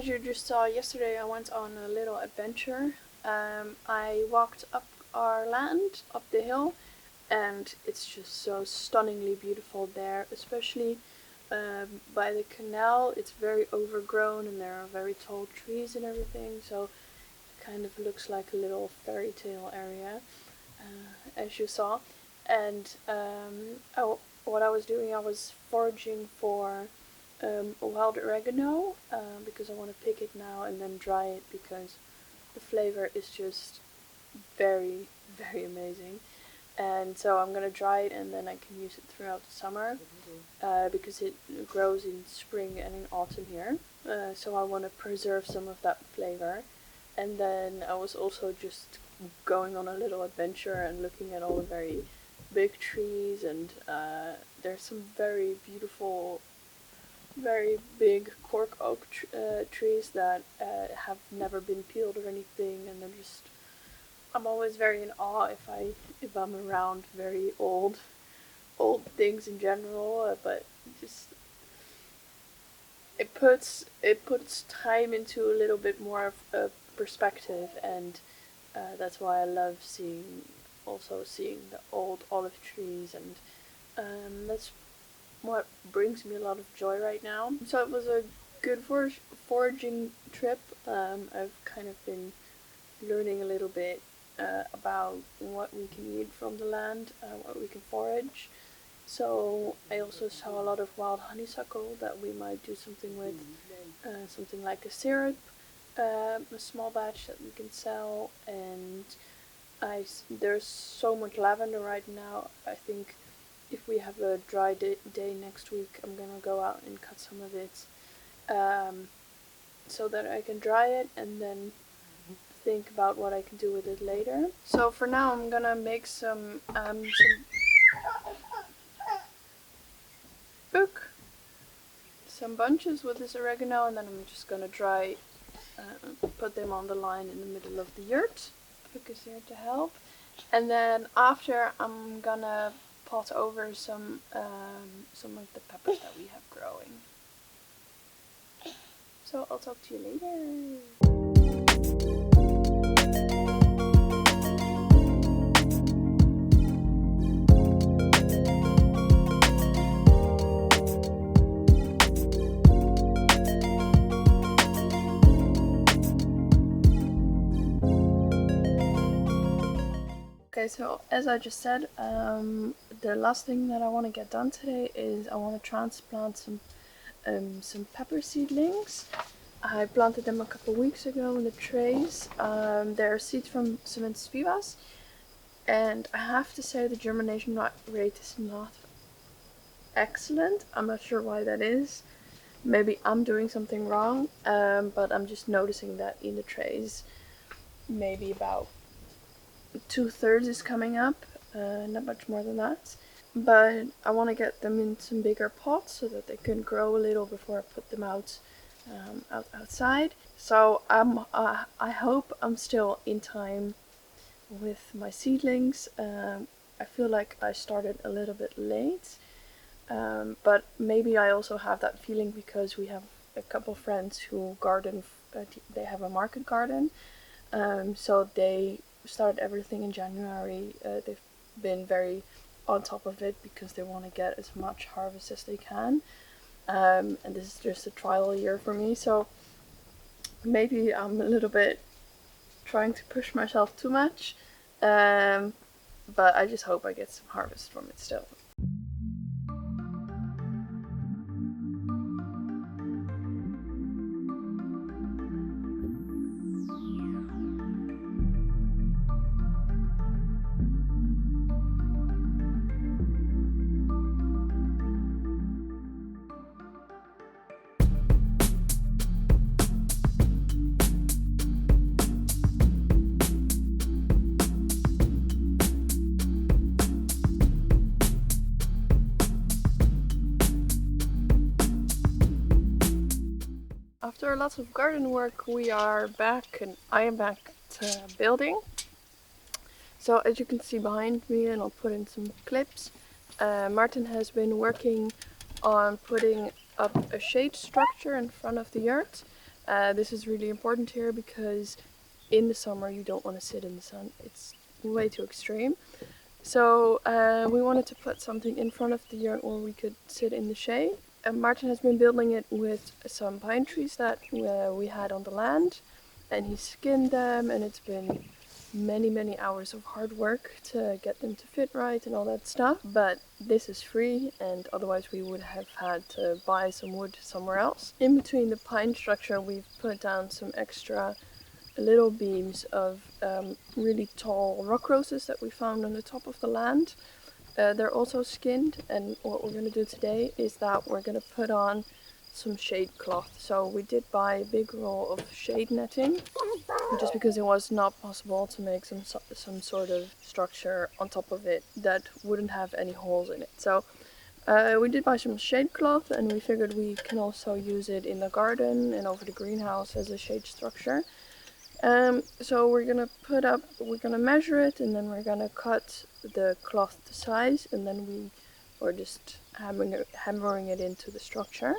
you just saw yesterday, I went on a little adventure. I walked up our land, up the hill, and it's just so stunningly beautiful there, especially by the canal. It's very overgrown and there are very tall trees and everything, so it kind of looks like a little fairy tale area, as you saw. And what I was doing, I was foraging for wild oregano, because I want to pick it now and then dry it, because the flavor is just very, very amazing. And so I'm gonna dry it and then I can use it throughout the summer, because it grows in spring and in autumn here. So I want to preserve some of that flavor. And then I was also just going on a little adventure and looking at all the very big trees, and there's some very beautiful, very big cork oak trees that have never been peeled or anything, and they're just, I'm always very in awe if I'm around very old things in general, but just it puts time into a little bit more of a perspective, and that's why I love seeing the old olive trees, and that's what brings me a lot of joy right now. So it was a good foraging trip. I've kind of been learning a little bit about what we can eat from the land, what we can forage. So I also saw a lot of wild honeysuckle that we might do something with, something like a syrup, a small batch that we can sell. And there's so much lavender right now. I think if we have a dry day next week, I'm gonna go out and cut some of it, so that I can dry it and then think about what I can do with it later. So for now, I'm gonna make some bunches with this oregano, and then I'm just gonna put them on the line in the middle of the yurt, because here to help. And then after, I'm gonna pot over some of the peppers that we have growing. So I'll talk to you later. Okay, so as I just said, the last thing that I want to get done today is I want to transplant some pepper seedlings. I planted them a couple weeks ago in the trays. They're seeds from Sementes Vivas, and I have to say the germination rate is not excellent. I'm not sure why that is. Maybe I'm doing something wrong, but I'm just noticing that in the trays, maybe about 2/3 is coming up, not much more than that. But I want to get them in some bigger pots so that they can grow a little before I put them outside. So I hope I'm still in time with my seedlings. I feel like I started a little bit late, but maybe I also have that feeling because we have a couple friends who garden. They have a market garden, so they started everything in January. They've been very on top of it because they want to get as much harvest as they can, and this is just a trial year for me, so maybe I'm a little bit trying to push myself too much, but I just hope I get some harvest from it still. After lots of garden work, we are back, and I am back to building. So as you can see behind me, and I'll put in some clips, Maarten has been working on putting up a shade structure in front of the yurt. This is really important here because in the summer you don't want to sit in the sun. It's way too extreme. So we wanted to put something in front of the yurt where we could sit in the shade. Maarten has been building it with some pine trees that we had on the land, and he skinned them, and it's been many hours of hard work to get them to fit right and all that stuff. But this is free, and otherwise we would have had to buy some wood somewhere else. In between the pine structure we've put down some extra little beams of really tall rock roses that we found on the top of the land. They're also skinned, and what we're going to do today is that we're going to put on some shade cloth. So we did buy a big roll of shade netting, just because it was not possible to make some sort of structure on top of it that wouldn't have any holes in it. So we did buy some shade cloth, and we figured we can also use it in the garden and over the greenhouse as a shade structure. So we're gonna measure it, and then we're gonna cut the cloth to size, and then we're just hammering it into the structure.